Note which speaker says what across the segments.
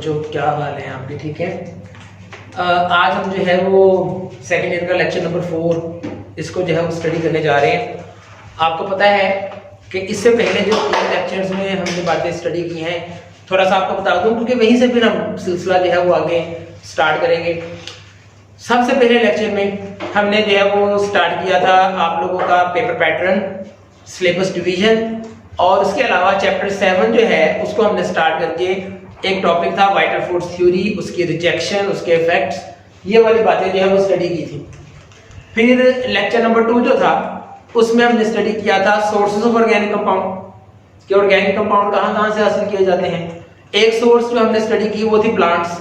Speaker 1: बच्चों, क्या हाल है? आप भी ठीक है? आज हम जो है वो सेकेंड ईयर का लेक्चर नंबर 4 इसको जो है वो स्टडी करने जा रहे हैं। आपको पता है कि इससे पहले जो 3 लेक्चर्स में हमने बातें स्टडी की हैं, थोड़ा सा आपको बता दूं क्योंकि वहीं से फिर हम सिलसिला जो है वो आगे स्टार्ट करेंगे। सबसे पहले लेक्चर में हमने जो है वो स्टार्ट किया था आप लोगों का पेपर पैटर्न, सिलेबस डिवीजन, और उसके अलावा चैप्टर 7 जो है उसको हमने स्टार्ट करके एक टॉपिक था वाइटल फूड्स थ्योरी, उसकी रिजेक्शन, उसके इफेक्ट्स, ये वाली बातें जो है वो स्टडी की थी। फिर लेक्चर नंबर 2 जो था उसमें हमने स्टडी किया था सोर्सेज ऑफ ऑर्गेनिक कंपाउंड, कि ऑर्गेनिक कंपाउंड कहाँ से हासिल किए जाते हैं। एक सोर्स जो हमने स्टडी की वो थी प्लांट्स,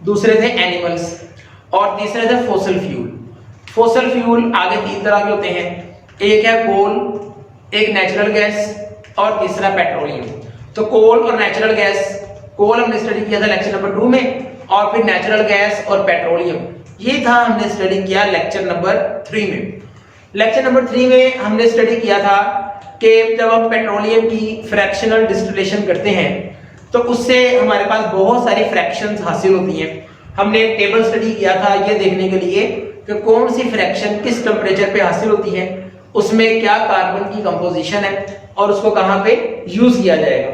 Speaker 1: दूसरे थे एनिमल्स और तीसरे थे फॉसिल फ्यूल। फॉसिल फ्यूल आगे 3 तरह के होते हैं, एक है कोल, एक नेचुरल गैस और तीसरा पेट्रोलियम। तो कोल और नेचुरल गैस, कोल हमने स्टडी किया था लेक्चर नंबर 2 में, और फिर नेचुरल गैस और पेट्रोलियम ये था हमने स्टडी किया लेक्चर नंबर 3 में। लेक्चर नंबर 3 में हमने स्टडी किया था कि जब हम पेट्रोलियम की फ्रैक्शनल डिस्टिलेशन करते हैं तो उससे हमारे पास बहुत सारी फ्रैक्शंस हासिल होती हैं। हमने एक टेबल स्टडी किया था ये देखने के लिए कि कौन सी फ्रैक्शन किस टेम्परेचर पे हासिल होती है, उसमें क्या कार्बन की कंपोजिशन है और उसको कहां पे यूज किया जाएगा।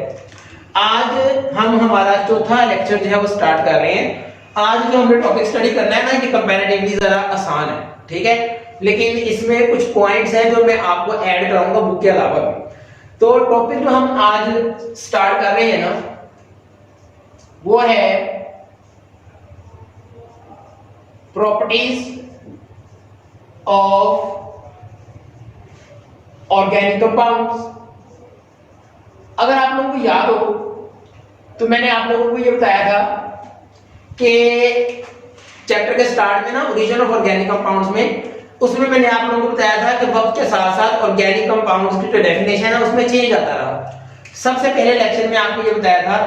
Speaker 1: आज हम हमारा चौथा लेक्चर जो है वो स्टार्ट कर रहे हैं। आज जो हमने टॉपिक स्टडी करना है ना, कि कंपैरेटिवली जरा आसान है, ठीक है, लेकिन इसमें कुछ पॉइंट्स हैं जो मैं आपको ऐड कराऊंगा बुक के अलावा भी। तो टॉपिक जो हम आज स्टार्ट कर रहे हैं ना वो है प्रॉपर्टीज ऑफ ऑर्गेनिक कंपाउंड्स। अगर आप लोगों को याद हो तो मैंने आप लोगों को ये बताया था कि चैप्टर के स्टार्ट में ना ओरिजिन ऑफ ऑर्गेनिक कंपाउंड्स में, उसमें मैंने आप लोगों को बताया था कि वक्त के साथ साथ ऑर्गेनिक कंपाउंड्स की जो डेफिनेशन है उसमें चेंज आता रहा। सबसे पहले लेक्चर में आपको ये बताया था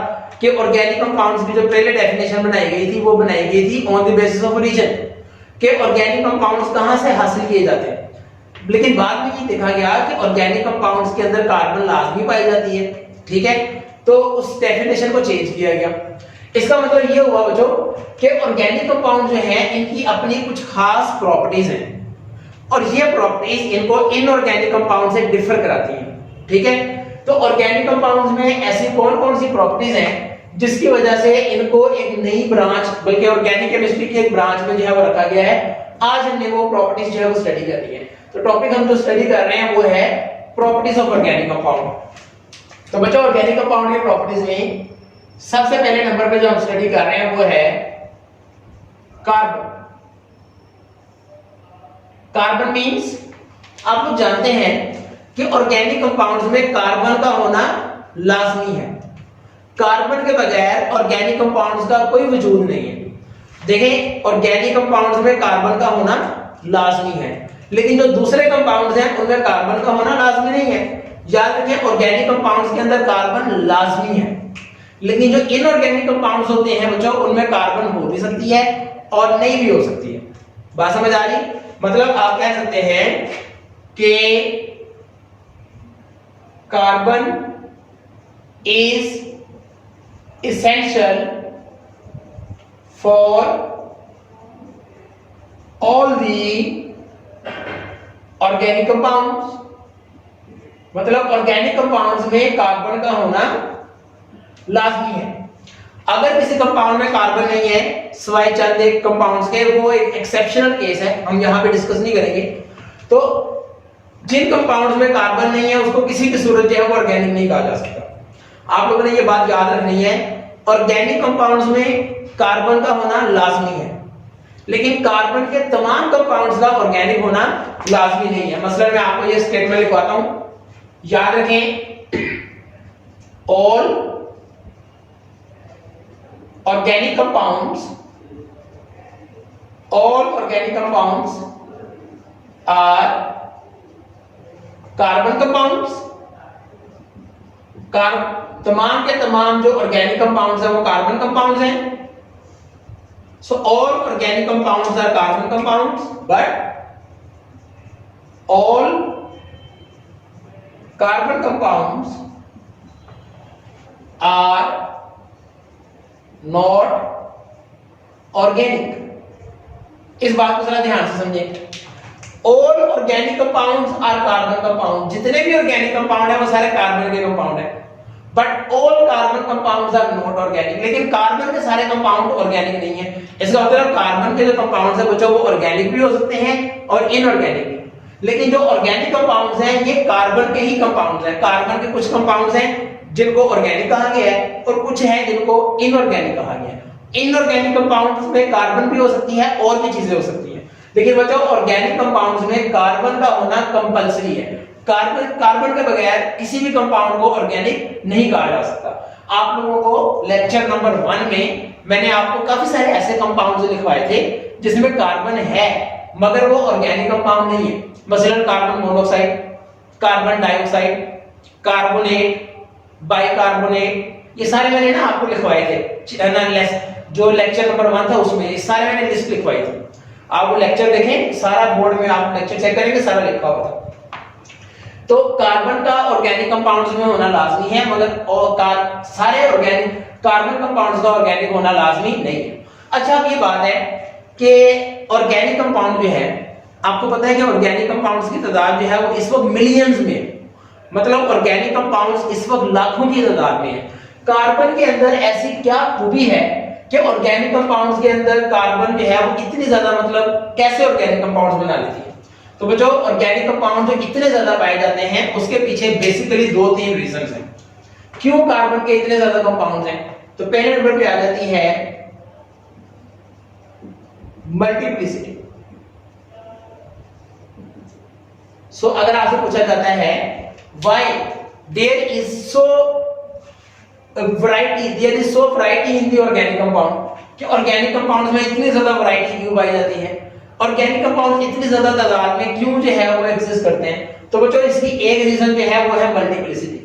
Speaker 1: कि ऑर्गेनिक कंपाउंड्स की जो पहले डेफिनेशन बनाई गई थी वो बनाई गई थी on the basis of origin, कि ऑर्गेनिक कंपाउंड्स कहां से हासिल किए जाते हैं। लेकिन बाद में ये देखा गया कि ऑर्गेनिक कंपाउंड्स के अंदर कार्बन लाजमी पाई जाती है, ठीक है, तो उस डेफिनेशन को चेंज किया गया। इसका मतलब ये हुआ बच्चों कि ऑर्गेनिक कंपाउंड जो है इनकी अपनी कुछ खास प्रॉपर्टीज हैं और ये प्रॉपर्टीज इनको इनऑर्गेनिक कंपाउंड से डिफर कराती हैं, ठीक है। तो ऑर्गेनिक कंपाउंड्स में ऐसी कौन-कौन सी प्रॉपर्टीज हैं जिसकी वजह से इनको एक नई ब्रांच, बल्कि ऑर्गेनिक केमिस्ट्री की एक ब्रांच में जो है वो रखा गया है। आज हमने वो प्रॉपर्टीज जो है वो स्टडी करनी है। तो टॉपिक हम जो स्टडी कर रहे हैं वो है प्रॉपर्टीज ऑफ ऑर्गेनिक कंपाउंड। तो बच्चों ऑर्गेनिक कंपाउंड की प्रॉपर्टीज में सबसे पहले नंबर पे जो हम स्टडी कर रहे हैं वो है कार्बन। कार्बन मींस आप लोग जानते हैं कि ऑर्गेनिक कंपाउंड्स में कार्बन का होना लाजमी है। कार्बन के बगैर ऑर्गेनिक कंपाउंड्स का कोई वजूद नहीं है। देखें, ऑर्गेनिक कंपाउंड्स में कार्बन का होना लाजमी है, लेकिन जो दूसरे कंपाउंड्स हैं उनमें कार्बन का होना लाजमी नहीं है। याद रखें, ऑर्गेनिक कंपाउंड्स के अंदर कार्बन लाजमी है, लेकिन जो इनऑर्गेनिक कंपाउंड्स होते हैं बच्चों उनमें कार्बन हो भी सकती है और नहीं भी हो सकती है। बात समझ आ रही? मतलब आप कह सकते हैं कि carbon is essential for all the organic compounds। मतलब ऑर्गेनिक कंपाउंड्स में कार्बन का होना लाजमी है। अगर किसी कंपाउंड में कार्बन नहीं है सिवाय चंद एक कंपाउंड्स के, वो एक एक्सेप्शनल केस है, हम यहां पे डिस्कस नहीं करेंगे। तो जिन कंपाउंड्स में कार्बन नहीं है उसको किसी भी सूरत जो है वो ऑर्गेनिक नहीं कहा जा सकता। आप लोगों ने ये बात याद रखनी है, ऑर्गेनिक कंपाउंड्स में कार्बन का होना लाजमी है, लेकिन कार्बन के तमाम कंपाउंड्स का ऑर्गेनिक होना लाजमी नहीं है। मसलन मैं आपको ये स्टेटमेंट लिखवाता हूं, याद रखें, all organic compounds are carbon compounds. तमाम के तमाम जो ऑर्गेनिक कंपाउंड्स हैं वो कार्बन कंपाउंड्स हैं। So all organic compounds are carbon compounds, but all carbon compounds are not organic. इस बात को जरा ध्यान से समझें। All organic compounds are carbon compound. जितने भी ऑर्गेनिक कंपाउंड है वो सारे कार्बन के कंपाउंड है। But all carbon compounds are not organic. लेकिन कार्बन के सारे कंपाउंड ऑर्गेनिक नहीं है। इसका मतलब कार्बन के जो कंपाउंड्स है बच्चों वो ऑर्गेनिक भी हो सकते हैं और इनऑर्गेनिक भी। लेकिन जो ऑर्गेनिक कंपाउंड्स हैं ये कार्बन के ही कंपाउंड्स हैं। कार्बन के कुछ कंपाउंड्स हैं जिनको ऑर्गेनिक कहा गया है और कुछ हैं जिनको इनऑर्गेनिक कहा गया है। इनऑर्गेनिक कंपाउंड्स में कार्बन भी हो सकती है और भी चीजें हो सकती हैं। देखिए बच्चों ऑर्गेनिक कंपाउंड्स में कार्बन का होना कंपलसरी है। कार्बन के बगैर किसी भी कंपाउंड को ऑर्गेनिक नहीं कहा जा सकता। आप लोगों को लेक्चर नंबर 1 में मैंने आपको काफी सारे ऐसे कंपाउंड्स लिखवाए थे जिसमें कार्बन है मगर वो ऑर्गेनिक कंपाउंड नहीं है। मसलन carbon monoxide, carbon dioxide, carbonate, bicarbonate, ये सारे मैंने ना आपको लिखवाए थे जो लेक्चर नंबर 1 था उसमें। ये सारे मैंने लिस्ट लिखवाई थी। आप वो लेक्चर देखें, सारा बोर्ड में आप लेक्चर चेक करेंगे, सारा लिखा हुआ था। तो कार्बन का ऑर्गेनिक कंपाउंड्स में होना लाजमी है मगर सारे ऑर्गेनिक कार्बन कंपाउंड्स का ऑर्गेनिक होना लाजमी नहीं है। अच्छा अब ये बात है कि ऑर्गेनिक कंपाउंड जो है, आपको पता है कि ऑर्गेनिक कंपाउंड्स की तादाद जो है वो इस वक्त मिलियंस में, मतलब ऑर्गेनिक कंपाउंड्स इस वक्त लाखों की तादाद में है। कार्बन के अंदर ऐसी क्या खूबी है कि ऑर्गेनिक कंपाउंड्स के अंदर कार्बन जो है वो इतनी ज्यादा, मतलब कैसे ऑर्गेनिक कंपाउंड्स बना लेती है। तो बच्चों ऑर्गेनिक कंपाउंड जो इतने ज्यादा पाए जाते हैं उसके पीछे बेसिकली 2-3 रीजंस हैं क्यों कार्बन के इतने ज्यादा कंपाउंड्स हैं। तो पहले नंबर पे आ जाती है मल्टीप्लिसिटी। सो अगर आपसे पूछा जाता है why there is so variety in the organic compound, कि ऑर्गेनिक कंपाउंड्स में इतनी ज्यादा वैरायटी क्यों पाई जाती है, ऑर्गेनिक कंपाउंड इतनी ज्यादा तादाद में क्यों जो है वो एग्जिस्ट करते हैं। तो बच्चों इसकी एक रीजन जो है वो है मल्टीप्लिसिटी।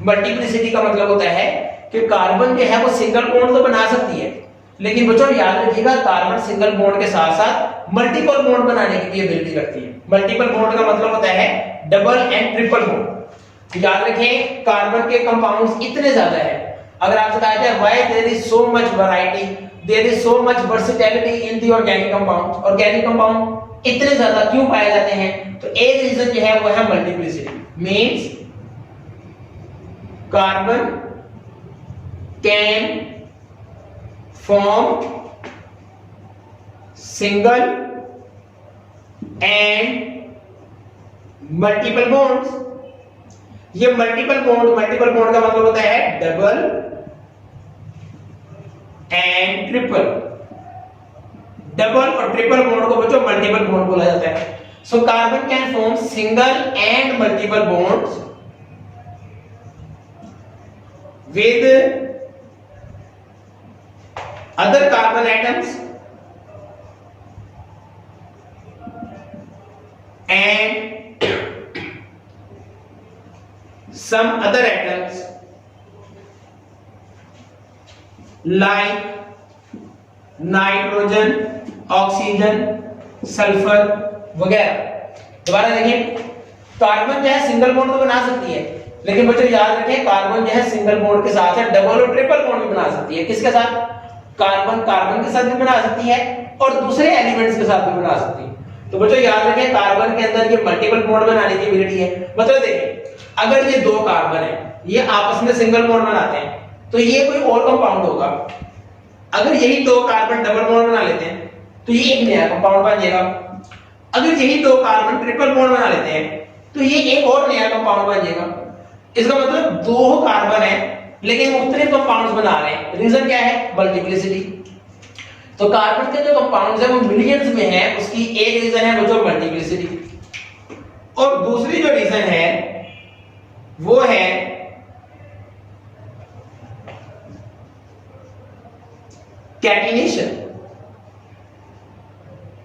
Speaker 1: मल्टीप्लिसिटी का मतलब होता है कि कार्बन जो है वो सिंगल बॉन्ड तो बना सकती है, लेकिन बच्चों याद रखिएगा कार्बन सिंगल बॉन्ड के साथ साथ मल्टीपल बॉन्ड बनाने की भी एबिलिटी रखती है। मल्टीपल बॉन्ड का मतलब होता है डबल एंड ट्रिपल बॉन्ड। याद रखें कार्बन के कंपाउंड्स इतने ज्यादा है। अगर आपसे कहा जाए why there is so much variety, there is so much versatility in the organic compound, organic compound इतने ज्यादा क्यों पाए जाते हैं, तो एक रीजन जो है वो है multiplicity. Means carbon can form single and multiple bonds. ये मल्टीपल बॉन्ड का मतलब होता है डबल एंड ट्रिपल। डबल और ट्रिपल बॉन्ड को बच्चों मल्टीपल बॉन्ड बोला जाता है। So carbon can form single and multiple bonds with other carbon atoms and some other atoms like nitrogen, oxygen, sulphur वगैरह। दोबारा देखिए कार्बन जो है सिंगल बॉन्ड तो बना सकती है, लेकिन बच्चों याद रखें कार्बन जो है सिंगल बॉन्ड के साथ साथ डबल और ट्रिपल बॉन्ड भी बना सकती है। किसके साथ? कार्बन के साथ भी बना सकती है और दूसरे एलिमेंट्स के साथ भी बना सकती है। तो बच्चों याद रखें कार्बन के अंदर ये मल्टीपल बॉन्ड बनाने की एबिलिटी है। मतलब देखिए अगर ये दो कार्बन है ये आपस में सिंगल बॉन्ड बनाते हैं तो ये कोई और कंपाउंड होगा। अगर यही दो कार्बन डबल बॉन्ड बना लेते हैं तो ये एक नया कंपाउंड बन जाएगा। अगर यही दो कार्बन ट्रिपल बॉन्ड बना लेते हैं तो ये एक और नया कंपाउंड बन जाएगा। इसका मतलब दो कार्बन है लेकिन मुख्तलिफ कंपाउंड्स बना रहे हैं। रीजन क्या है? मल्टीप्लिसिटी। तो कार्बन के जो कंपाउंड्स हैं वो मिलियंस में है, उसकी एक रीजन है वो जो मल्टीप्लिसिटी, और दूसरी जो रीजन है वो है कैटिनेशन।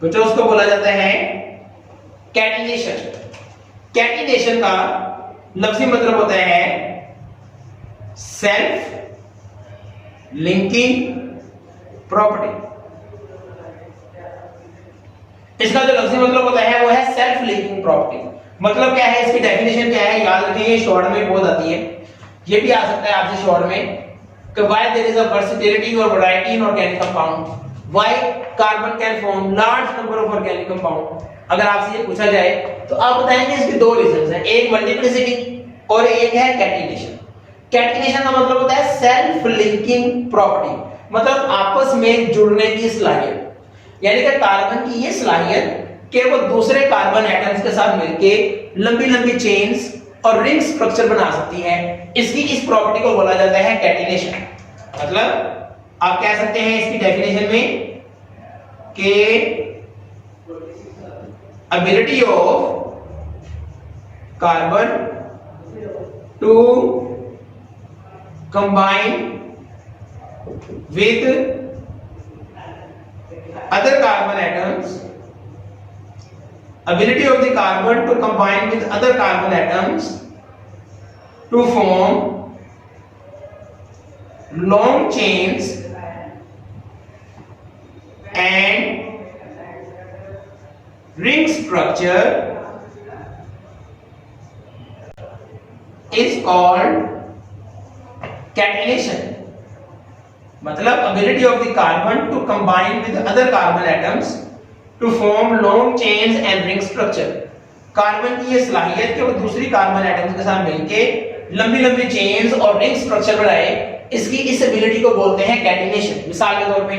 Speaker 1: तो उसको बोला जाता है कैटिनेशन। कैटिनेशन का लफ्जी मतलब होता है सेल्फ लिंकिंग प्रॉपर्टी। इसका जो लफ्जी मतलब होता है वो है सेल्फ लिंकिंग प्रॉपर्टी। मतलब क्या है, इसकी डेफिनेशन क्या है? याद रखिए ये शॉर्ट में बहुत आती है, ये भी आ सकता है आपसे शॉर्ट में। कि why there is a versatility or variety in organic compound, why carbon can form large number of organic compound। अगर आपसे ये पूछा जाए तो आप बताएंगे इसके दो रीजंस हैं, एक मल्टीप्लिसिटी और एक है कैटिनेशन। कैटिनेशन का मतलब होता है सेल्फ लिंकिंग प्रॉपर्टी, मतलब आपस में जुड़ने की सलाहियत, यानी कि कार्बन की ये सलाहियत कि वो दूसरे कार्बन एटम्स के साथ मिलके लंबी लंबी चेन्स और रिंग स्ट्रक्चर बना सकती है। इसकी इस प्रॉपर्टी को बोला जाता है कैटिनेशन। मतलब आप कह सकते हैं इसकी डेफिनेशन में कि ability of carbon to combine with other carbon atoms, ability of the carbon to combine with other carbon atoms to form long chains and ring structure is called catenation। मतलब ability of the carbon to combine with other carbon atoms to form long chains and ring structure। Carbon की ये सलाहियत कि वो दूसरी carbon atoms के साथ मिलके लंबी लंबी चेन्स और रिंग स्ट्रक्चर बनाए, इसकी इस एबिलिटी को बोलते हैं कैटिनेशन। मिसाल के तौर पे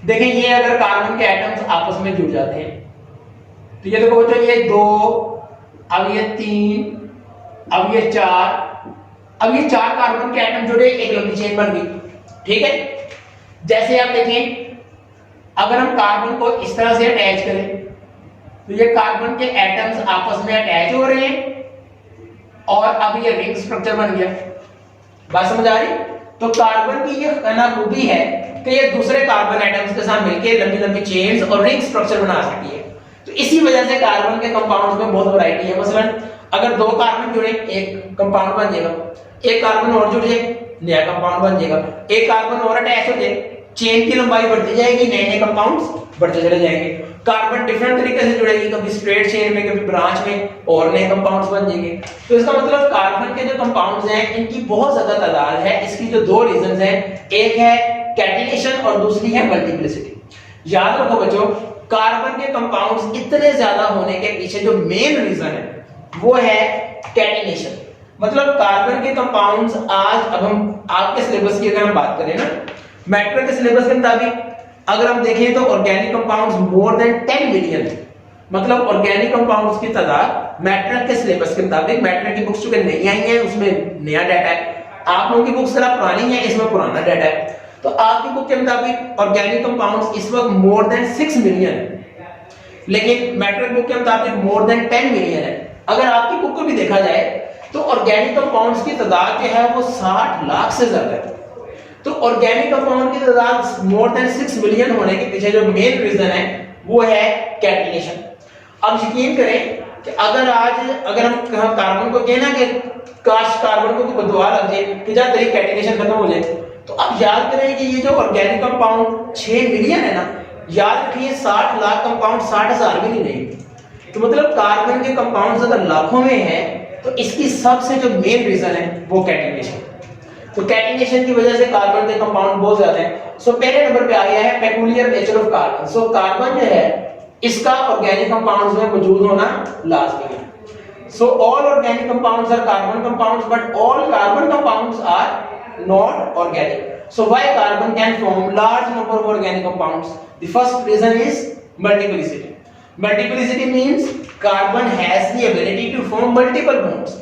Speaker 1: देखें, ये अगर कार्बन के एटम्स आपस में जुड़ जाते हैं तो ये देखो बच्चों, ये 2, अब ये 3, अब ये 4, अब ये 4 कार्बन के एटम जुड़े, एक लंबी चेन बन गई। ठीक है, जैसे आप देखें अगर हम कार्बन को इस तरह से अटैच करें तो ये कार्बन के एटम्स आपस में अटैच हो रहे हैं और अब ये रिंग स्ट्रक्चर बन गया। बात समझ आ रही? तो कार्बन की ये खाना खूबी है कि ये दूसरे कार्बन एटम्स के साथ मिलकर लंबी लंबी चेन्स और रिंग स्ट्रक्चर बना सकती है। तो इसी वजह से कार्बन के कंपाउंड्स में बहुत वैरायटी है। मसलन अगर 2 कार्बन जुड़े एक कंपाउंड बन जाएगा, एक कार्बन और जुड़ जाए नया कंपाउंड बन जाएगा, एक कार्बन और अटैच हो जाए, चेन की लंबाई बढ़ती जाएगी, नए नए कंपाउंड्स बढ़ते चले जाएंगे। कार्बन डिफरेंट तरीके से जुड़ेगी, कभी स्ट्रेट चेन में, कभी ब्रांच में, और नए कंपाउंड्स बन जाएंगे। तो इसका मतलब कार्बन के जो कंपाउंड्स हैं इनकी बहुत ज्यादा तादाद है। इसकी जो 2 रीजंस हैं, एक है कैटिनेशन और दूसरी है मल्टीप्लिसिटी। याद रखो बच्चों, कार्बन के कंपाउंड्स इतने ज्यादा होने के पीछे जो मेन रीजन है वो है कैटिनेशन। मतलब कार्बन के कंपाउंड्स आज, अब हम आपके सिलेबस की अगर हम बात करें ना, मैट्रिक के सिलेबस के मुताबिक अगर हम देखें तो organic compounds more than 10 million, मतलब ऑर्गेनिक कंपाउंड्स की तादाद मैट्रिक के सिलेबस के मुताबिक, मैट्रिक की बुक्स चूंकि नई आई हैं उसमें नया डाटा है, आप लोगों की बुक्स जरा पुरानी है इसमें पुराना डाटा है। तो आपकी बुक के मुताबिक ऑर्गेनिक कंपाउंड्स इस वक्त मोर देन 6 मिलियन है, लेकिन मैट्रिक बुक के मुताबिक मोर देन 10 मिलियन है। अगर आपकी बुक को भी देखा जाए तो ऑर्गेनिक कंपाउंड्स की तादाद जो है वो 60 लाख से ज्यादा है। तो ऑर्गेनिक कंपाउंड की तादाद मोर देन 6 मिलियन होने के पीछे जो मेन रीजन है वो है कैटिनेशन। अब यकीन करें कि अगर हम कार्बन को कहना कि काश कार्बन को दुआ लग जाए कि जा तेरी कैटिनेशन खत्म हो जाए, तो आप याद करें कि ये जो ऑर्गेनिक कंपाउंड 6 मिलियन है ना, याद रखिए 60 लाख कंपाउंड 60,000 भी नहीं रहेंगे। तो मतलब कार्बन के कंपाउंड्स अगर लाखों में है तो इसकी सबसे जो मेन रीजन है वो कैटिनेशन। तो कैटिनेशन की वजह से कार्बन के कंपाउंड बहुत ज्यादा हैं। सो पहले नंबर पे आ गया है peculiar nature of carbon. So carbon जो है इसका ऑर्गेनिक कंपाउंड्स में मौजूद होना लाजमी है। So all organic compounds are carbon compounds but all carbon compounds are not organic. So why carbon can form large number of organic compounds? The first reason is multiplicity. Multiplicity means carbon has the ability to form multiple bonds.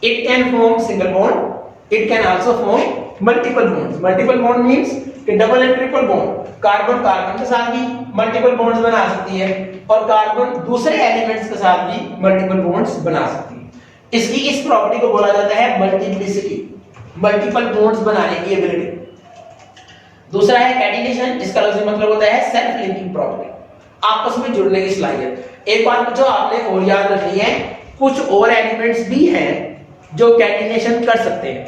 Speaker 1: It can form single bond. It can also form multiple bonds. Multiple bond means कि double and triple bond. Carbon carbon के साथ भी multiple bonds बना सकती है और carbon दूसरे elements के साथ भी multiple bonds बना सकती है। इसकी इस प्रॉपर्टी को बोला जाता है multiplicity, multiple bonds बनाने की एबिलिटी। दूसरा है कैटिनेशन, इसका लफ्ज़ी मतलब होता है सेल्फ लिंकिंग प्रॉपर्टी, आपस में जुड़ने की सलाहियत। एक बात जो आपने और याद रखनी है, कुछ और एलिमेंट्स भी हैं जो कैटिनेशन कर सकते हैं,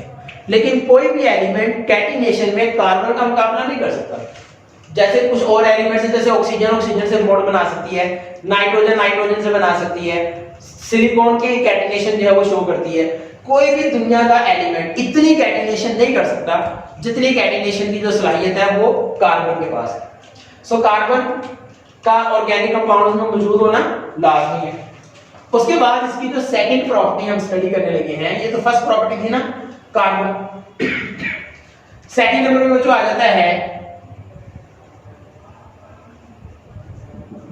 Speaker 1: लेकिन कोई भी एलिमेंट कैटिनेशन में कार्बन का मुकाबला नहीं कर सकता। जैसे कुछ और एलिमेंट्स जैसे ऑक्सीजन ऑक्सीजन से बॉन्ड बना सकती है, नाइट्रोजन नाइट्रोजन से बना सकती है, सिलिकॉन की कैटिनेशन जो है वो शो करती है, कोई भी दुनिया का एलिमेंट इतनी कैटिनेशन नहीं कर सकता जितनी कैटिनेशन की जो सलाहियत है वो कार्बन के पास है। सो कार्बन का ऑर्गेनिक कंपाउंड्स में मौजूद होना लाजमी है। उसके बाद इसकी जो सेकंड प्रॉपर्टी हम स्टडी करने लगे हैं, ये तो फर्स्ट प्रॉपर्टी थी ना कार्बन, सेकंड नंबर में जो आ जाता है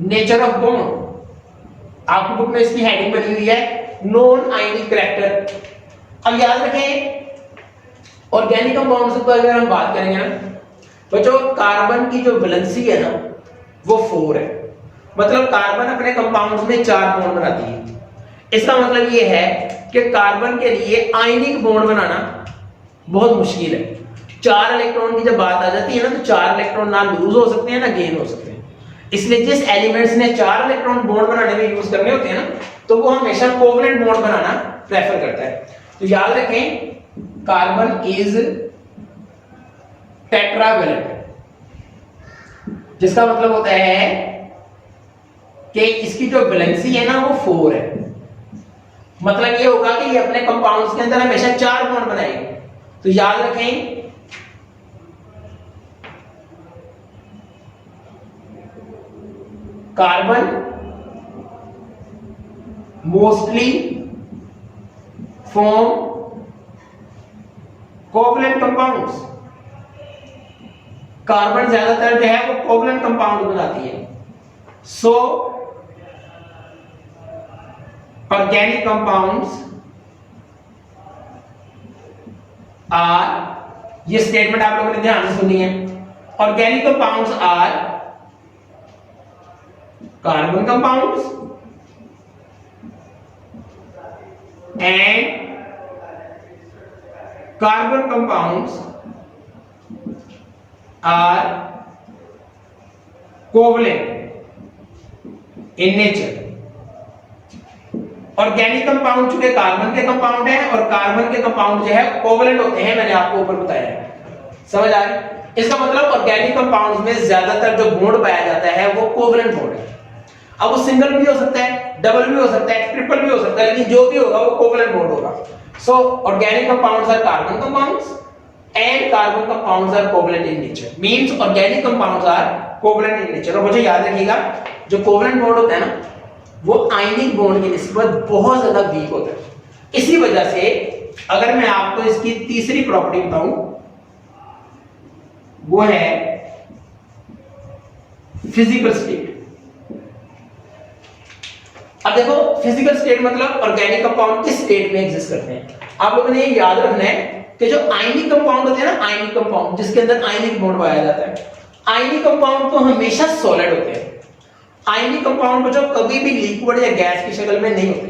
Speaker 1: नेचर ऑफ बॉन्ड। आपकी बुक में इसकी हेडिंग बनी हुई है नॉन आयनिक करैक्टर। अब याद रखें ऑर्गेनिक कंपाउंड्स पर अगर हम बात करेंगे ना बच्चों, कार्बन की जो वैलेंसी है ना वो 4 है। मतलब कार्बन अपने कंपाउंड्स में 4 बॉन्ड बनाती है। इसका मतलब ये है कि कार्बन के लिए आयनिक बॉन्ड बनाना बहुत मुश्किल है। 4 इलेक्ट्रॉन की जब बात आ जाती है ना तो 4 इलेक्ट्रॉन ना लूज हो सकते हैं ना गेन हो सकते हैं। इसलिए जिस एलिमेंट्स ने 4 इलेक्ट्रॉन बॉन्ड बनाने में यूज करने होते हैं ना तो वो हमेशा कोवलेंट बॉन्ड बनाना प्रेफर करता है। तो याद रखें कार्बन इज टेट्रावैलेंट, जिसका मतलब होता है कि इसकी जो वैलेंसी है ना वो 4 है। मतलब ये होगा कि ये अपने कंपाउंड्स के अंदर हमेशा 4 बॉन्ड बनाएगी। तो याद रखें carbon mostly form covalent compounds. Carbon ज्यादातर जो है वो कोवलेंट कंपाउंड बनाती है। सो ऑर्गेनिक कंपाउंड्स आर, ये स्टेटमेंट आप लोगों ने ध्यान से सुनी है, organic compounds are carbon compounds and carbon compounds are covalent in nature। Organic compound चूंकि कार्बन के कंपाउंड है और कार्बन के कंपाउंड जो है कोवलेंट होते हैं, मैंने आपको ऊपर बताया है। समझ आ रही? इसका मतलब ऑर्गेनिक कंपाउंड्स में ज्यादातर जो बॉन्ड पाया जाता है वो कोवलेंट बॉन्ड है। अब वो सिंगल भी हो सकता है, डबल भी हो सकता है, ट्रिपल भी हो सकता है, लेकिन जो भी होगा वो कोवलेंट बॉन्ड होगा। So organic compounds are carbon compounds and carbon compounds are covalent in nature. Means organic compounds are covalent in nature. और मुझे याद रखिएगा जो कोवलेंट बॉन्ड होता है ना वो आयनिक बॉन्ड की निस्बत बहुत ज्यादा वीक होता है। इसी वजह से अगर मैं आपको इसकी तीसरी प्रॉपर्टी बताऊं वो है फिजिकल स्टेट। अब देखो फिजिकल स्टेट मतलब ऑर्गेनिक कंपाउंड किस स्टेट में एग्जिस्ट करते हैं। आप लोगों ने ये याद रखना है कि जो आयनिक कंपाउंड होते हैं ना, आयनिक कंपाउंड जिसके अंदर आयनिक बॉन्ड पाया जाता है, आयनिक कंपाउंड तो हमेशा सॉलिड होते हैं। आयनिक कंपाउंड जो कभी भी लिक्विड या गैस की शक्ल में नहीं होते।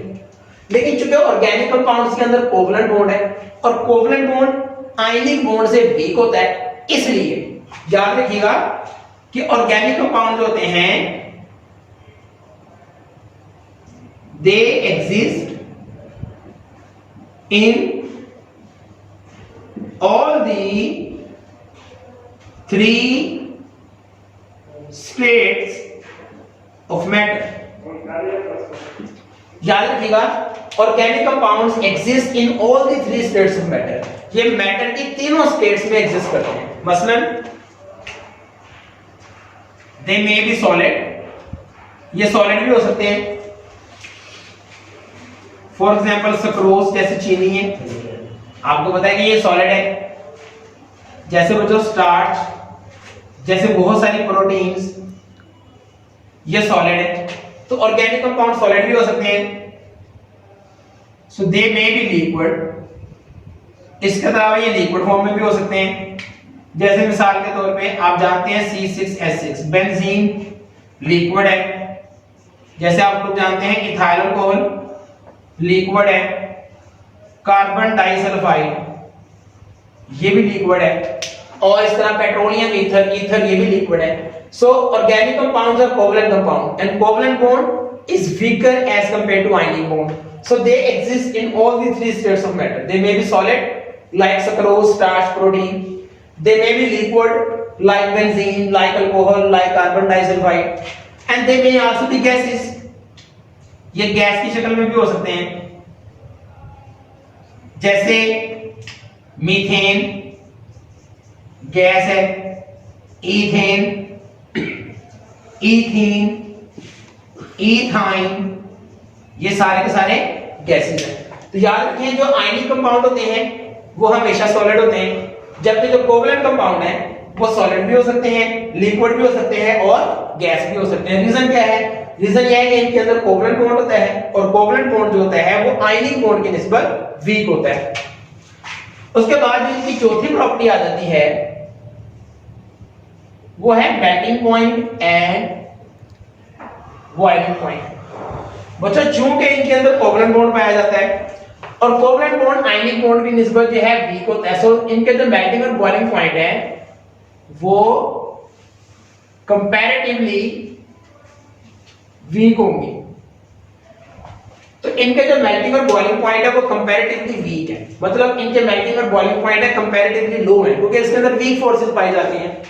Speaker 1: लेकिन चूंकि ऑर्गेनिक कंपाउंड्स के अंदर कोवलेंट बॉन्ड है और कोवलेंट बॉन्ड आयनिक बॉन्ड से वीक होता है, इसलिए याद रखिएगा कि ऑर्गेनिक कंपाउंड जो होते हैं they exist in all the 3 states of matter। याद रखिएगा organic compounds exist in all the 3 states of matter. ये मैटर की तीनों स्टेट्स में एग्जिस्ट करते हैं। मसलन दे मे बी सॉलिड, ये सॉलिड भी हो सकते हैं। फॉर एग्जाम्पल सक्रोज जैसे चीनी है, आपको पता है कि ये सॉलिड है। जैसे बच्चों स्टार्च, जैसे बहुत सारी प्रोटीन्स, ये सॉलिड है। तो ऑर्गेनिक कंपाउंड सॉलिड भी हो सकते हैं। So they may be liquid. इसके अलावा ये लिक्विड फॉर्म में भी हो सकते हैं। जैसे मिसाल के तौर पे आप जानते हैं C6H6 बेंजीन लिक्विड है। जैसे आप लोग जानते हैं इथाइल अल्कोहल लिक्विड है। कार्बन डाइसल्फाइड ये भी लिक्विड है। और इस तरह पेट्रोलियम ईथर, ईथर ये भी लिक्विड है। So organic compounds are covalent compound and covalent bond is weaker as compared to ionic bond. So they exist in all the 3 states of matter. They may be solid like sucrose, starch, protein. They may be liquid like benzene, like alcohol, like carbon disulphide, and they may also be gases. ये gas की शक्ल में भी हो सकते हैं। जैसे methane gas है, ईथेन, ईथीन, ईथाइन, ये सारे के सारे गैसेस हैं। तो याद रखिए जो आयनिक कंपाउंड होते हैं वो हमेशा सॉलिड होते हैं, जबकि जो कोवलेंट कंपाउंड है वो सॉलिड भी हो सकते हैं, लिक्विड भी हो सकते हैं और गैस भी हो सकते हैं। रीजन क्या है? रीजन यह है कि इनके अंदर कोवलेंट बॉन्ड होता है और कोवलेंट बॉन्ड जो होता है वो आयनिक बॉन्ड की निस्बत वीक होता है। उसके बाद जो इनकी चौथी प्रॉपर्टी आ जाती है वो है melting point and boiling point. बच्चों चूंकि इनके अंदर कोवलेंट बॉन्ड पाया जाता है और कोवलेंट बॉन्ड आयनिक बॉन्ड की निस्बत जो है वीक होता है, सो इनके जो मेल्टिंग और बॉइलिंग पॉइंट है वो कंपैरेटिवली वीक होंगे। तो इनके जो मेल्टिंग और बॉइलिंग पॉइंट है वो कंपैरेटिवली वीक है, मतलब इनके मेल्टिंग और बॉइलिंग पॉइंट है कंपैरेटिवली लो है, क्योंकि इसके अंदर वीक फोर्सेस पाई जाती हैं।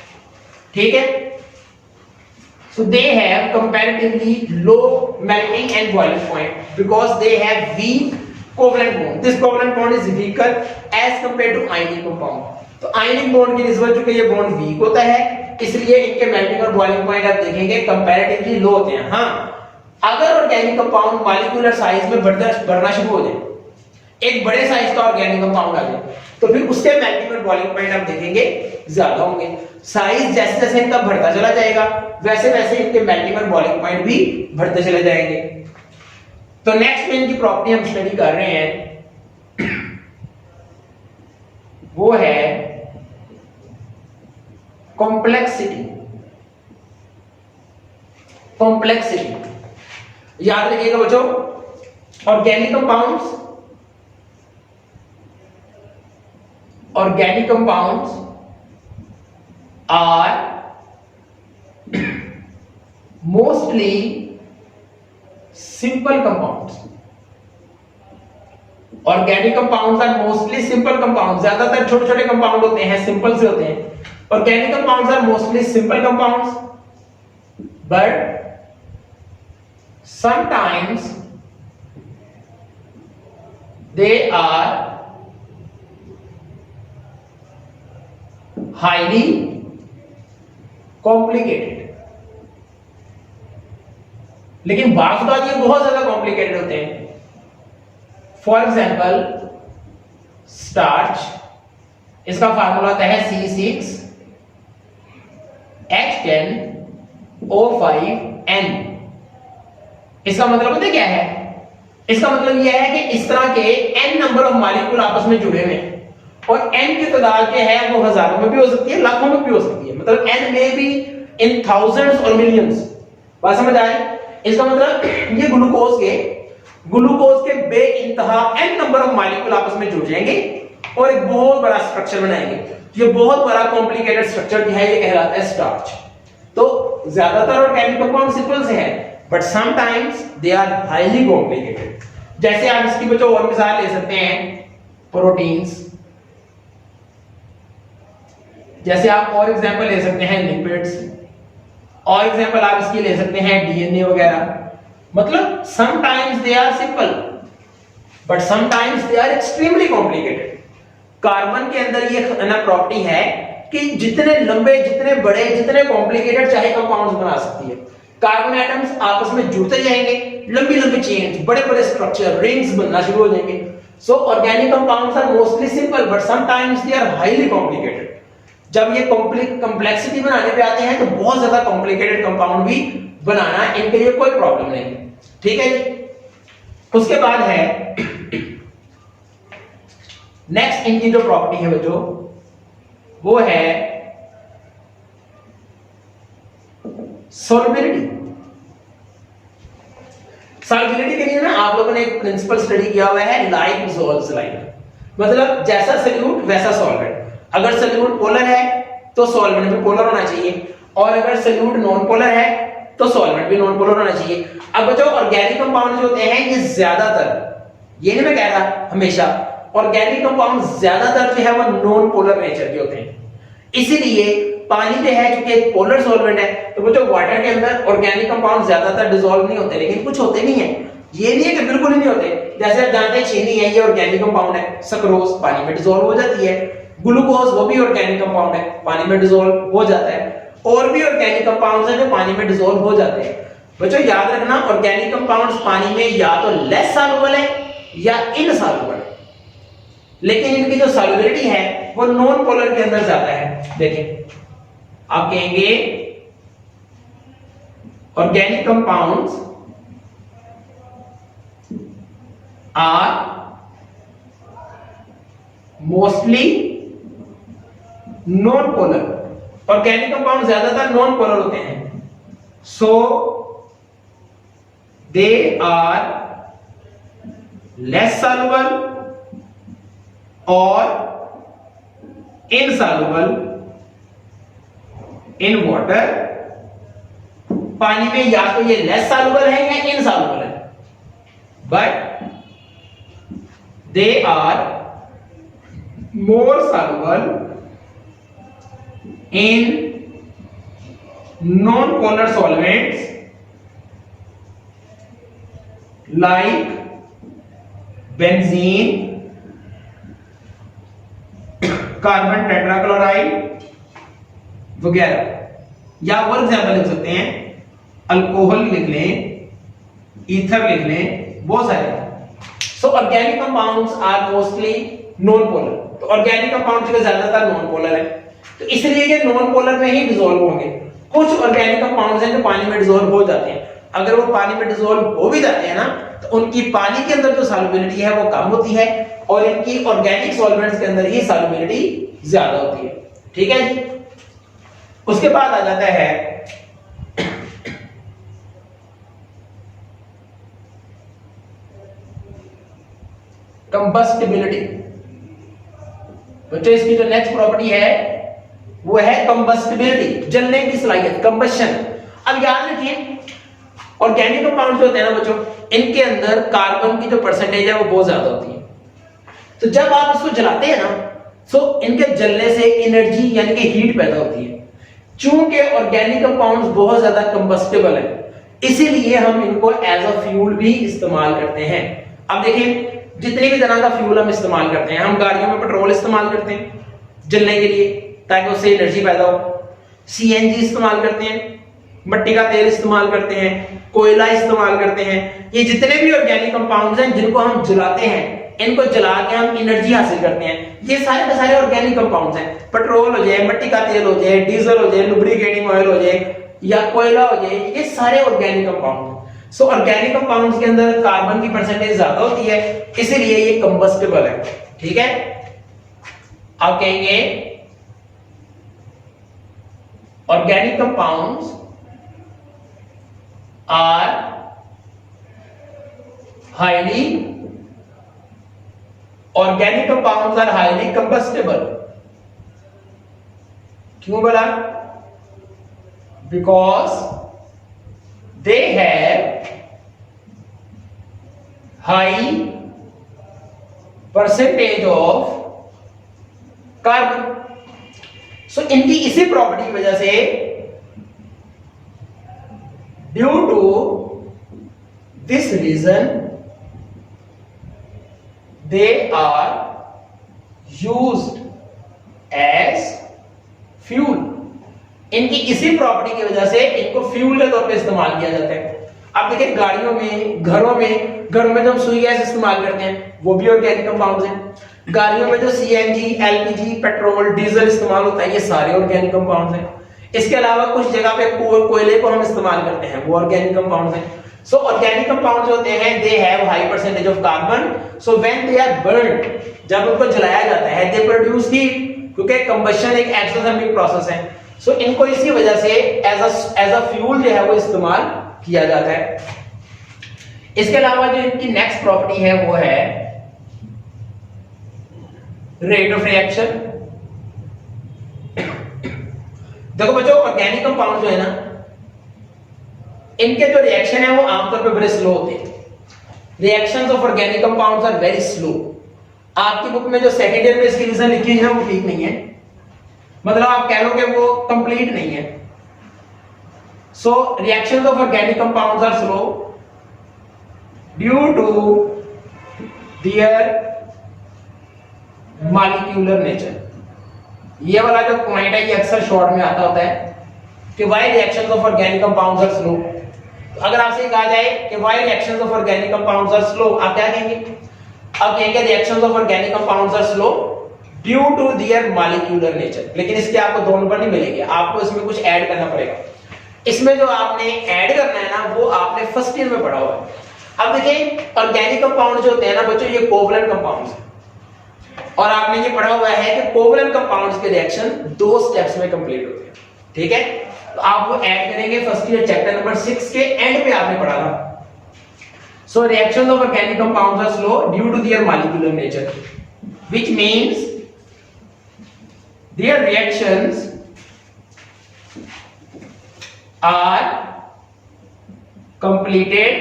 Speaker 1: ठीक है, so they have comparatively low melting and boiling point because they have weak covalent bond. This covalent bond is weaker as compared to ionic compound. तो ionic bond की निस्बत चूंकि ये बॉन्ड वीक होता है इसलिए इनके मेल्टिंग और बॉइलिंग पॉइंट आप देखेंगे कंपैरेटिवली लो होते हैं। हाँ, अगर ऑर्गेनिक कंपाउंड मॉलिक्यूलर साइज में बढ़ना शुरू हो जाए, एक बड़े साइज का ऑर्गेनिक कंपाउंड आ जाए, तो फिर उसके मेल्टिंग और बॉइलिंग पॉइंट आप देखेंगे ज्यादा होंगे। साइज जैसे जैसे इनका बढ़ता चला जाएगा वैसे वैसे इनके मेल्टिंग और बॉइलिंग पॉइंट भी बढ़ते चले जाएंगे। तो नेक्स्ट में इनकी प्रॉपर्टी हम स्टडी कर रहे हैं वो है कॉम्प्लेक्सिटी। कॉम्प्लेक्सिटी याद रखिएगा बच्चों, organic compounds are mostly simple compounds. Organic compounds are mostly simple compounds. ज्यादातर छोटे छोटे कंपाउंड होते हैं, सिंपल से होते हैं। Organic compounds are mostly simple compounds, but sometimes they are highly complicated. लेकिन बात ये बहुत ज्यादा कॉम्प्लिकेटेड होते हैं। फॉर एग्जाम्पल स्टार्च, इसका फार्मूला होता है C6H10O5N। इसका मतलब पता क्या है? इसका मतलब यह है कि इस तरह के n नंबर ऑफ मॉलिक्यूल आपस में जुड़े हुए हैं और n की तादाद जो है वो हजारों में भी हो सकती है, लाखों में भी हो सकती है। मतलब n में भी इन थाउजेंड्स और मिलियंस। बात समझ आई? इसका मतलब ये ग्लूकोज के बेइंतहा n नंबर ऑफ मॉलिक्यूल आपस में जुड़ जाएंगे और एक बहुत बड़ा स्ट्रक्चर बनाएंगे। ये बहुत बड़ा कॉम्प्लिकेटेड स्ट्रक्चर जो है ये कहलाता है स्टार्च। तो ज्यादातर ऑर्गेनिक कंपाउंड सिंपल से है, but sometimes they are highly complicated. जैसे आप इसकी बच्चों और मिसाल ले सकते हैं प्रोटीन्स, जैसे आप और एग्जांपल ले सकते हैं लिपिड्स, और एग्जांपल आप इसकी ले सकते हैं डीएनए वगैरह। मतलब sometimes they are simple but sometimes they are extremely complicated. Carbon के अंदर ये प्रॉपर्टी है कि जितने लंबे, जितने बड़े, जितने कॉम्प्लिकेटेड चाहे कंपाउंड्स बना सकती है। कार्बन एटम्स आपस में जुड़ते जाएंगे, लंबी लंबी चेन्स, बड़े बड़े स्ट्रक्चर, रिंग्स बनना शुरू हो जाएंगे। So organic compounds are mostly simple but sometimes they are highly complicated. जब ये कॉम्प्लेक्सिटी बनाने पे आते हैं तो बहुत ज्यादा कॉम्प्लिकेटेड कंपाउंड भी बनाना इनके लिए कोई प्रॉब्लम नहीं। ठीक है जी। उसके बाद है नेक्स्ट इनकी जो प्रॉपर्टी है बच्चों वो है सॉल्युबिलिटी। सॉल्युबिलिटी के लिए ना आप लोगों ने एक प्रिंसिपल स्टडी किया हुआ है, लाइक डिसॉल्व्स लाइक। मतलब जैसा सॉल्यूट वैसा सॉल्वेंट। अगर सॉल्यूट पोलर है तो सॉल्वेंट भी पोलर होना चाहिए, और अगर सॉल्यूट नॉन पोलर है तो सॉल्वेंट भी नॉन पोलर होना चाहिए। अब जो ऑर्गेनिक कंपाउंड जो होते हैं ये ज्यादातर, ये नहीं मैं कह रहा हमेशा, ऑर्गेनिक कंपाउंड ज्यादातर जो है वो नॉन पोलर नेचर के होते हैं। इसीलिए पानी जो है क्योंकि एक पोलर सॉल्वेंट है तो वो जो वाटर के अंदर ऑर्गेनिक कंपाउंड ज्यादातर डिसॉल्व नहीं होते, लेकिन कुछ होते नहीं है। ये नहीं है कि बिल्कुल ही नहीं होते। जैसे आप जानते हैं चीनी है, ये ऑर्गेनिक कंपाउंड है, सक्रोज पानी में डिसॉल्व हो जाती है, ग्लूकोज वो भी ऑर्गेनिक कंपाउंड है, पानी में डिसॉल्व हो जाता है, और भी ऑर्गेनिक कंपाउंड्स हैं जो पानी में डिसॉल्व हो जाते हैं। बच्चों याद रखना, ऑर्गेनिक कंपाउंड्स पानी में या तो लेस सॉल्युबल है या इनसॉल्युबल है, लेकिन इनकी जो सॉल्युबिलिटी है वो नॉन पोलर के अंदर ज्यादा है। देखिए आप कहेंगे organic compounds are mostly non polar, organic compound ज्यादातर नॉन पोलर होते हैं, so they are less soluble और इनसॉल्युबल इन वाटर। पानी में या तो ये लेस सॉल्युबल है या इनसॉल्युबल है, but they are more soluble in non polar solvents like benzene, carbon tetrachloride वगैरह। या फॉर एग्जाम्पल लिख सकते हैं अल्कोहल लिख लें, ईथर लिख लें, बहुत सारे। So organic compounds are mostly non polar, तो ऑर्गेनिक कंपाउंड्स के ज्यादातर नॉन पोलर है, तो इसलिए ये नॉन पोलर में ही डिसॉल्व होंगे। कुछ ऑर्गेनिक कंपाउंड्स हैं जो पानी में डिसॉल्व हो जाते हैं, अगर वो पानी में डिसॉल्व हो भी जाते हैं ना, तो उनकी पानी के अंदर जो सॉल्युबिलिटी है वो कम होती है और इनकी ऑर्गेनिक सॉल्वेंट्स के अंदर ही सॉल्युबिलिटी ज्यादा होती है। ठीक है जी। उसके बाद आ जाता है कंबस्टिबिलिटी। बच्चों इसकी जो नेक्स्ट प्रॉपर्टी है वो है कंबस्टिबिलिटी, जलने की सलाहियत, कंबशन। अब याद रखिए ऑर्गेनिक कंपाउंड जो होते हैं ना बच्चों, इनके अंदर कार्बन की जो परसेंटेज है वो बहुत ज्यादा होती है, तो जब आप इसको जलाते हैं ना, तो इनके जलने से एनर्जी यानी कि हीट पैदा होती है। चूंकि ऑर्गेनिक कंपाउंड्स बहुत ज्यादा कंबस्टेबल है, इसीलिए हम इनको एज अ फ्यूल भी इस्तेमाल करते हैं। अब देखिए जितनी भी तरह का फ्यूल हम इस्तेमाल करते हैं, हम गाड़ियों में पेट्रोल इस्तेमाल करते हैं जलने के लिए ताकि उससे एनर्जी पैदा हो, सीएनजी इस्तेमाल करते हैं, मिट्टी का तेल इस्तेमाल करते हैं, कोयला इस्तेमाल करते हैं। ये जितने भी ऑर्गेनिक कंपाउंड्स हैं जिनको हम जलाते हैं, इनको जला के हम एनर्जी हासिल करते हैं, ये सारे के सारे ऑर्गेनिक कंपाउंड्स हैं। पेट्रोल हो जाए, मिट्टी का तेल हो जाए, डीजल हो जाए, लुब्रिकेटिंग ऑयल हो जाए या कोयला हो जाए, ये सारे ऑर्गेनिक कंपाउंड हैं। सो ऑर्गेनिक कंपाउंड्स के अंदर कार्बन की परसेंटेज ज्यादा होती है, इसीलिए ये कंबस्टेबल है। ठीक है। आप कहेंगे organic compounds are highly organic compounds are highly combustible. क्यों बोला? Because they have high percentage of carbon. So इनकी इसी प्रॉपर्टी की वजह से, due to this reason, they are used as fuel. इनकी इसी प्रॉपर्टी की वजह से इनको फ्यूल के तौर पे इस्तेमाल किया जाता है। अब देखिए गाड़ियों में, घरों में जो हम सुई गैस इस्तेमाल करते हैं वो भी ऑर्गेनिक कंपाउंड्स हैं। गाड़ियों में जो सीएनजी, एलपीजी, पेट्रोल, डीजल इस्तेमाल होता है, ये सारे ऑर्गेनिक कंपाउंड्स हैं। इसके अलावा कुछ जगह पे कोयले को हम इस्तेमाल करते हैं, वो ऑर्गेनिक कंपाउंड्स हैं। सो ऑर्गेनिक कंपाउंड्स होते हैं, they have high percentage of carbon, so when they are burned, जब उनको जलाया जाता है, दे प्रोड्यूस हीट, क्योंकि कंबशन एक एक्सोथर्मिक प्रोसेस है। सो इनको इसी वजह से एज अ फ्यूल जो है वो इस्तेमाल किया जाता है। इसके अलावा जो इनकी नेक्स्ट प्रॉपर्टी है वो है रेट ऑफ रिएक्शन। देखो बच्चों ऑर्गेनिक कंपाउंड जो है ना, इनके जो रिएक्शन है वो आमतौर पे बड़े स्लो होते हैं। Reactions of organic compounds are very slow. आपकी बुक में जो सेकंड ईयर में इसकी रीजन लिखी है वो ठीक नहीं है, मतलब आप कह लो कि वो कंप्लीट नहीं है। So reactions of organic compounds are slow due to their molecular nature. ये वाला जो पॉइंट है ये अक्सर शॉर्ट में आता होता है कि why reactions of organic compounds are slow. तो अगर आपसे कहा जाए कि why reactions of organic compounds are slow, आप क्या कहेंगे? आप कहेंगे reactions of organic compounds are slow due to their molecular nature. लेकिन इसके आपको दो नंबर नहीं मिलेंगे, आपको इसमें कुछ ऐड करना पड़ेगा। इसमें जो आपने ऐड करना है ना वो आपने फर्स्ट ईयर में पढ़ा हुआ है। अब देखिए ऑर्गेनिक कंपाउंड जो होते हैं ना बच्चों, ये कोवलेंट कंपाउंड्स हैं और आपने ये पढ़ा हुआ है कि कोवलेंट कंपाउंड्स के रिएक्शन 2 स्टेप्स में कंप्लीट होते हैं। ठीक है, तो आप वो ऐड करेंगे फर्स्ट ईयर चैप्टर नंबर 6 के एंड पे आपने पढ़ा था। So reactions of organic compounds are slow due to their molecular nature, which means their reactions are completed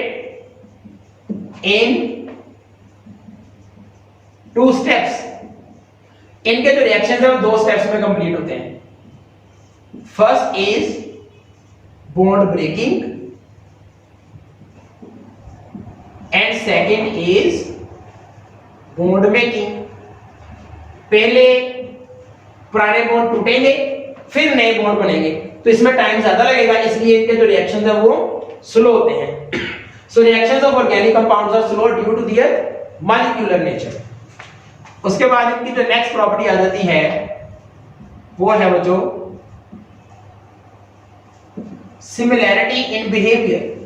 Speaker 1: in 2 steps। इनके जो रिएक्शंस है वो 2 स्टेप्स में कंप्लीट होते हैं। First is bond breaking and second is bond making. पहले पुराने bond टूटेंगे फिर नए बॉन्ड बनेंगे, तो इसमें टाइम ज्यादा लगेगा, इसलिए इनके जो रिएक्शंस है वो स्लो होते हैं। So reactions of organic compounds are slow due to their molecular nature. उसके बाद इनकी जो नेक्स्ट प्रॉपर्टी आ जाती है वो है वो जो सिमिलैरिटी इन बिहेवियर।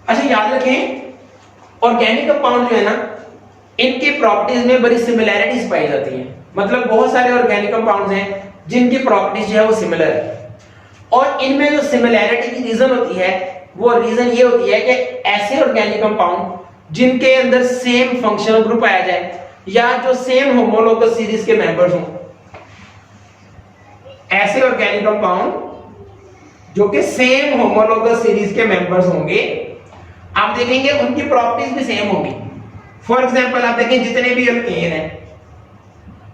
Speaker 1: अच्छा याद रखें ऑर्गेनिक कंपाउंड जो है ना इनकी प्रॉपर्टीज में बड़ी सिमिलैरिटीज पाई जाती हैं। मतलब बहुत सारे ऑर्गेनिक कंपाउंड्स हैं जिनकी प्रॉपर्टीज जो है वो सिमिलर है, और इनमें जो सिमिलैरिटी की रीजन होती है वो रीजन ये होती है कि ऐसे ऑर्गेनिक कंपाउंड जिनके अंदर सेम फंक्शनल ग्रुप आया जाए या जो सेम होमोलोगस सीरीज के मेंबर्स हों। ऐसे ऑर्गेनिक कंपाउंड जो कि सेम होमोलोगस सीरीज के मेंबर्स होंगे, आप देखेंगे उनकी प्रॉपर्टीज भी सेम होंगी। फॉर एग्जांपल आप देखें जितने भी अल्केन हैं,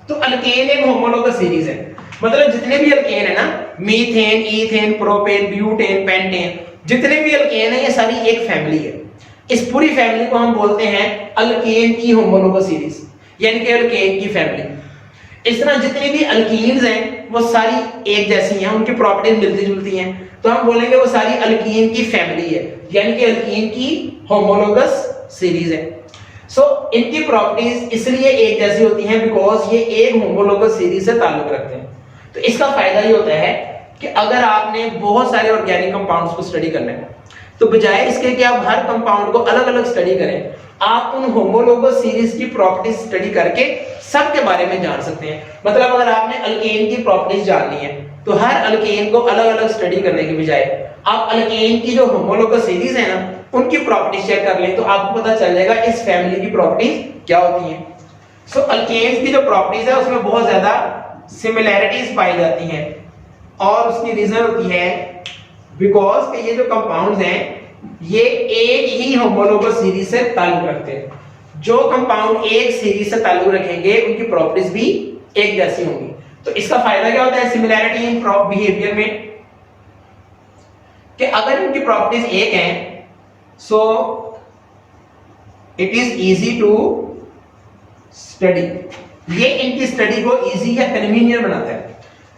Speaker 1: तो अल्केन एक होमोलोगस सीरीज है। मतलब जितने भी अल्केन है ना, methane, ethane, propane, butane, pentane, जितने भी अल्केन है ये सारी एक फैमिली है। इस पूरी फैमिली को हम बोलते हैं अल्केन की होमोलोगस सीरीज, यानी कि अल्केन की फैमिली। इस तरह जितनी भी अल्कीन्स हैं वो सारी एक जैसी हैं, उनकी प्रॉपर्टीज मिलती जुलती हैं, तो हम बोलेंगे वो सारी अल्कीन की फैमिली है, यानी कि अल्कीन की होमोलोगस सीरीज है। सो इनकी प्रॉपर्टीज इसलिए एक जैसी होती हैं बिकॉज ये एक होमोलोगस सीरीज से ताल्लुक रखते हैं। तो इसका फायदा ये होता है कि अगर आपने बहुत सारे ऑर्गेनिक कंपाउंड्स को स्टडी करना है तो बजाय इसके कि आप हर कंपाउंड को अलग अलग स्टडी करें, आप उन होमोलोगस सीरीज की प्रॉपर्टीज स्टडी करके सब के बारे में जान सकते हैं। मतलब अगर आपने अल्केन की प्रॉपर्टीज जाननी है तो हर अल्केन को अलग अलग स्टडी करने के बजाय आप अल्केन की जो होमोलोगस सीरीज है ना उनकी प्रॉपर्टीज चेक कर लें, तो आपको पता चल जाएगा इस फैमिली की प्रॉपर्टीज क्या होती हैं। सो अल्केन्स की जो प्रॉपर्टीज है उसमें बहुत ज्यादा सिमिलैरिटीज पाई जाती हैं, और उसकी रीजन होती है बिकॉज कि ये जो कंपाउंड्स हैं ये एक ही होमोलोगस सीरीज से ताल्लुक रखते हैं। जो कंपाउंड एक सीरीज से ताल्लुक रखेंगे उनकी प्रॉपर्टीज भी एक जैसी होंगी। तो इसका फायदा क्या होता है सिमिलैरिटी इन बिहेवियर में, कि अगर इनकी प्रॉपर्टीज एक हैं so it is easy to study. ये इनकी स्टडी को इजी या कन्वीनियंट बनाता है।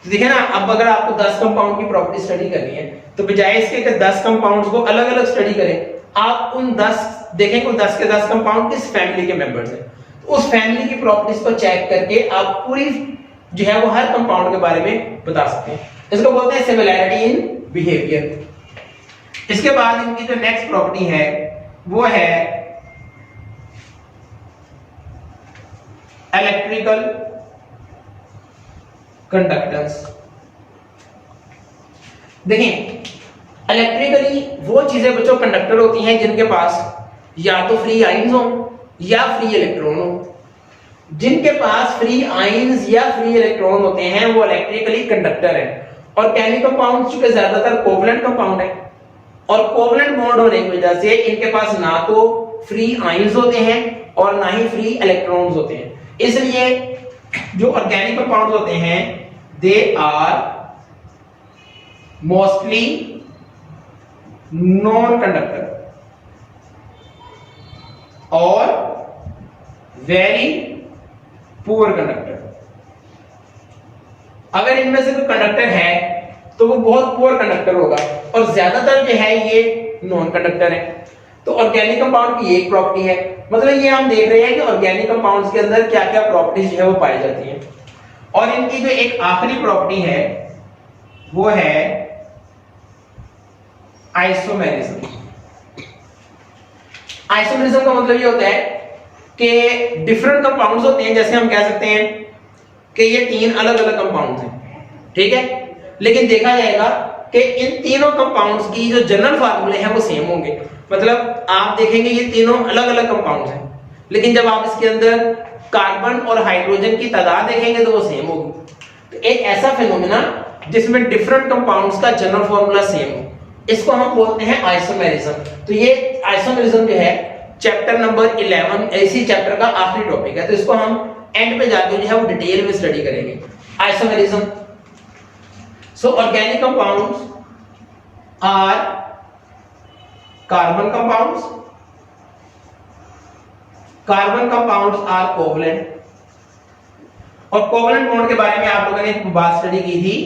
Speaker 1: तो देखिए ना, अब अगर आपको 10 कंपाउंड की प्रॉपर्टी स्टडी करनी है तो बजाय इसके कि 10 कंपाउंड्स को अलग अलग स्टडी करें, आप उन 10 देखें कि 10 के 10 कंपाउंड किस फैमिली के मेंबर्स हैं, तो उस फैमिली की प्रॉपर्टीज को चेक करके आप पूरी जो है वो हर कंपाउंड के बारे में बता सकते हैं। इसको बोलते हैं सिमिलैरिटी इन बिहेवियर। इसके बाद इनकी जो नेक्स्ट प्रॉपर्टी है वो है इलेक्ट्रिकल कंडक्टेंस। देखिए इलेक्ट्रिकली वो चीजें बच्चों कंडक्टर होती हैं जिनके पास या तो फ्री आइंस हो या फ्री इलेक्ट्रॉन हो। जिनके पास फ्री आइंस या फ्री इलेक्ट्रॉन होते हैं वो इलेक्ट्रिकली कंडक्टर है। और केमिकल कंपाउंड्स चूंकि ज्यादातर कोवलेंट कंपाउंड है और कोवलेंट बॉन्ड होने की वजह से इनके पास ना तो फ्री आइंस होते हैं और ना ही फ्री इलेक्ट्रॉन्स होते हैं। इसलिए जो ऑर्गेनिक कंपाउंड्स होते हैं they are mostly non conductor और वेरी पुअर कंडक्टर। अगर इनमें से कोई कंडक्टर है तो वो बहुत पुअर कंडक्टर होगा और ज्यादातर जो है ये नॉन कंडक्टर है। तो ऑर्गेनिक कंपाउंड की एक प्रॉपर्टी है, मतलब ये हम देख रहे हैं कि ऑर्गेनिक कंपाउंड्स के अंदर क्या क्या प्रॉपर्टीज जो है वो पाई जाती हैं। और इनकी जो एक आखिरी प्रॉपर्टी है वो है आइसोमेरिज्म। आइसोमेरिज्म का मतलब ये होता है कि डिफरेंट कंपाउंड्स होते हैं, जैसे हम कह सकते हैं कि ये तीन अलग अलग कंपाउंड्स हैं, ठीक है, लेकिन देखा जाएगा कि इन तीनों कंपाउंड्स की जो जनरल फार्मूले हैं वो सेम होंगे। मतलब आप देखेंगे ये तीनों अलग अलग कंपाउंड्स हैं, लेकिन जब आप इसके अंदर कार्बन और हाइड्रोजन की तादाद देखेंगे तो वो सेम होगी। तो एक ऐसा फिनोमेना जिसमें डिफरेंट कंपाउंड्स का जनरल फार्मूला सेम हो, इसको हम बोलते हैं आइसोमेरिज्म। तो ये आइसोमेरिज्म जो है चैप्टर नंबर 11 इसी चैप्टर का आखिरी टॉपिक है, तो इसको हम एंड पे जाके जो है वो डिटेल में स्टडी करेंगे isomerism. So organic compounds are carbon compounds, carbon compounds are covalent. और कोवलेंट बॉन्ड के बारे में आप लोगों ने एक बात स्टडी की थी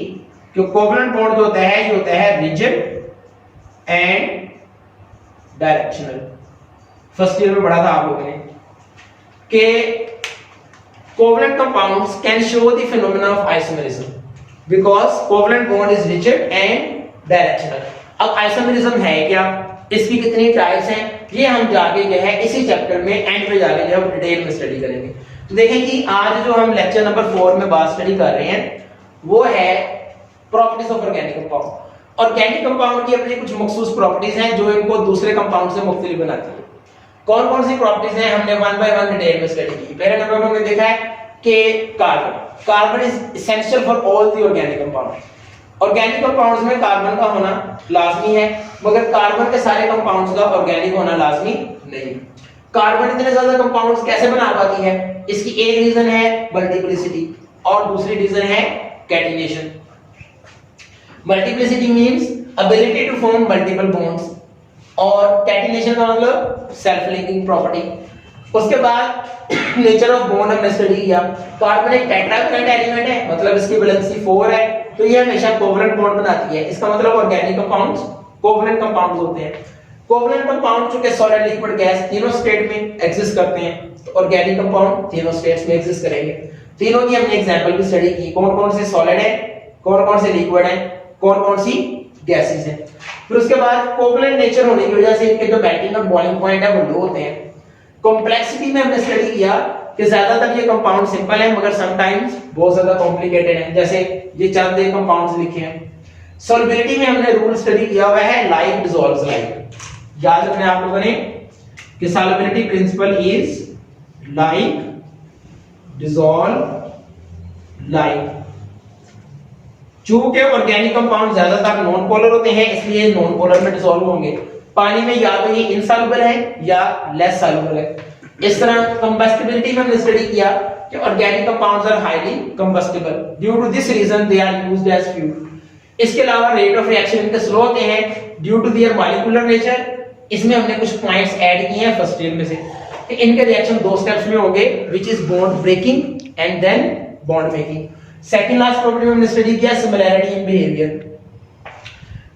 Speaker 1: कि कोवलेंट बॉन्ड जो होता है ये होता है rigid and directional. First year में पढ़ा था आप लोगों ने कि covalent compounds can show the phenomena of isomerism because covalent bond is rigid and directional. अब आइसोमेरिज्म है क्या, इसकी कितनी टाइप्स हैं, ये हम जाके जो है इसी चैप्टर में एंड पे जाके जो है डिटेल में स्टडी करेंगे। तो देखें कि आज जो हम लेक्चर नंबर 4 में बात स्टडी कर रहे हैं वो है properties of organic compound. Organic compound की अपनी कुछ मखसूस प्रॉपर्टीज हैं जो इनको दूसरे कंपाउंड से मुख्तलिफ बनाती है। कौन कौन सी प्रॉपर्टीज हैं हमने वन बाय वन डिटेल में स्टडी की। पहले नंबर में हमने देखा है कि carbon is essential for all the organic compound. Organic compounds में कार्बन का होना लाजमी है, मगर कार्बन के सारे कंपाउंड्स का ऑर्गेनिक होना लाजमी नहीं। कार्बन इतने ज्यादा कंपाउंड्स कैसे बना पाती है, इसकी एक रीजन है मल्टीप्लिसिटी और दूसरी रीजन है catenation. Multiplicity means ability to form multiple bonds और कैटिनेशन का मतलब सेल्फ लिंकिंग प्रॉपर्टी। उसके बाद नेचर ऑफ बॉन्ड हमने स्टडी किया। कार्बन एक टेट्रावैलेंट एलिमेंट है, मतलब इसकी वैलेंसी 4 है, तो ये हमेशा कोवलेंट बॉन्ड बनाती है। इसका मतलब ऑर्गेनिक कंपाउंड्स कोवलेंट कंपाउंड्स होते हैं। कोवलेंट कंपाउंड चूंकि सॉलिड लिक्विड गैस तीनों स्टेट में एग्जिस्ट करते हैं, तो ऑर्गेनिक कंपाउंड तीनों स्टेट्स में एग्जिस्ट करेंगे। तीनों की हमने एग्जांपल भी स्टडी की, कौन कौन से सॉलिड है, कौन कौन से लिक्विड है, कौन कौन सी गैसेस हैं। फिर उसके बाद कोवलेंट नेचर होने की वजह से इनके जो मेल्टिंग और बॉइलिंग पॉइंट है वो लो होते हैं। कॉम्प्लेक्सिटी में हमने स्टडी किया कि ज्यादातर ये कंपाउंड सिंपल है मगर समटाइम्स बहुत ज्यादा कॉम्प्लिकेटेड है, जैसे ये चंद एक कंपाउंड्स लिखे हैं। सॉल्युबिलिटी में हमने रूल स्टडी किया हुआ है लाइक डिसॉल्व्स लाइक। याद रखना आप लोगों ने कि solubility principle is like dissolve like. चूंकि ऑर्गेनिक कंपाउंड ज्यादातर नॉन पोलर होते हैं इसलिए नॉन पोलर में डिसॉल्व होंगे। पानी में या तो ये इनसॉल्युबल है या लेस सॉल्युबल है। इस तरह कंबस्टिबिलिटी में हमने स्टडी किया कि organic compounds are highly combustible, due to this reason they are used as fuel. इसके अलावा रेट ऑफ रिएक्शन इनके स्लो होते हैं due to their molecular nature. इसमें हमने कुछ पॉइंट्स ऐड किए हैं फर्स्ट ईयर में से कि इनके रिएक्शन दो स्टेप्स में होंगे, which is bond breaking and then bond making. Second last property में हमने स्टडी किया सिमिलैरिटी इन बिहेवियर।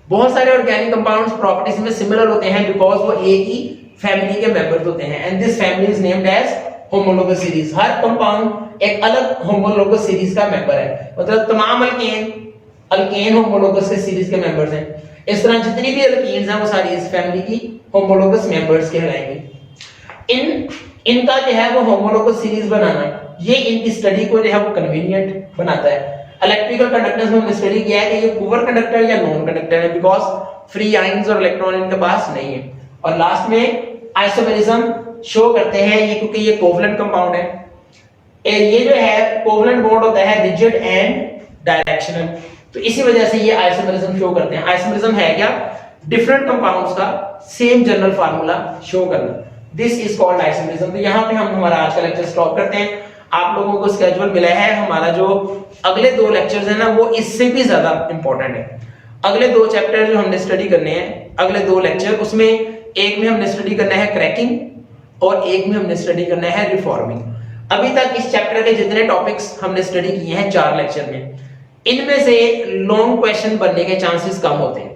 Speaker 1: बहुत सारे ऑर्गेनिक कंपाउंड्स प्रॉपर्टीज में सिमिलर होते हैं बिकॉज़ वो एक ही फैमिली के मेंबर्स होते हैं and this family is named as homologous series. हर कंपाउंड एक अलग होमोलोगस सीरीज का मेंबर है, मतलब तमाम अल्केन होमोलोगस के सीरीज के मेंबर्स हैं। इस तरह जितनी भी अल्कीन्स हैं वो सारी इस फैमिली की होमोलोगस मेंबर्स कहलाएंगे। इनका जो है वो होमोलोगस सीरीज बनाना ये इनकी स्टडी को जो है वो कन्वीनियंट बनाता है। इलेक्ट्रिकल कंडक्टेंस में हमने स्टडी किया है कि ये पुअर कंडक्टर या नॉन कंडक्टर है बिकॉज़ फ्री आयंस और इलेक्ट्रॉन इनके पास नहीं है। और लास्ट में आइसोमेरिज्म शो करते हैं ये क्योंकि ये कोवलेंट कंपाउंड है। ये जो है कोवलेंट बॉन्ड होता है रिजिड एंड डायरेक्शनल, तो इसी वजह से ये आइसोमेरिज्म शो करते हैं। आइसोमेरिज्म है क्या, डिफरेंट कंपाउंड्स का सेम जनरल फार्मूला शो करना, दिस इज कॉल्ड आइसोमेरिज्म। तो यहां पे हम हमारा आज का लेक्चर स्टॉप करते हैं। आप लोगों को स्केड्यूल मिला है, हमारा जो अगले 2 लेक्चर्स है ना वो इससे भी ज्यादा इंपॉर्टेंट है। अगले 2 चैप्टर जो हमने स्टडी करने हैं, अगले 2 लेक्चर, उसमें एक में हमने स्टडी करना है क्रैकिंग और एक में हमने स्टडी करना है रिफॉर्मिंग। अभी तक इस चैप्टर के जितने टॉपिक्स हमने स्टडी किए हैं 4 लेक्चर में, इनमें से लॉन्ग क्वेश्चन बनने के चांसेस कम होते हैं,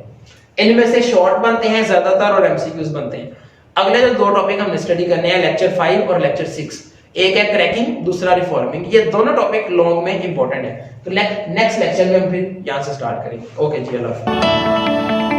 Speaker 1: इनमें से शॉर्ट बनते हैं ज्यादातर और एमसीक्यूज बनते हैं। अगले जो 2 टॉपिक हमने स्टडी करने हैं लेक्चर 5 और लेक्चर 6, एक है क्रैकिंग, दूसरा रिफॉर्मिंग, ये दोनों टॉपिक लॉन्ग में इंपॉर्टेंट है। तो नेक्स्ट लेक्चर में हम फिर यहां से स्टार्ट करेंगे। ओके जी, अल्लाह हाफिज़।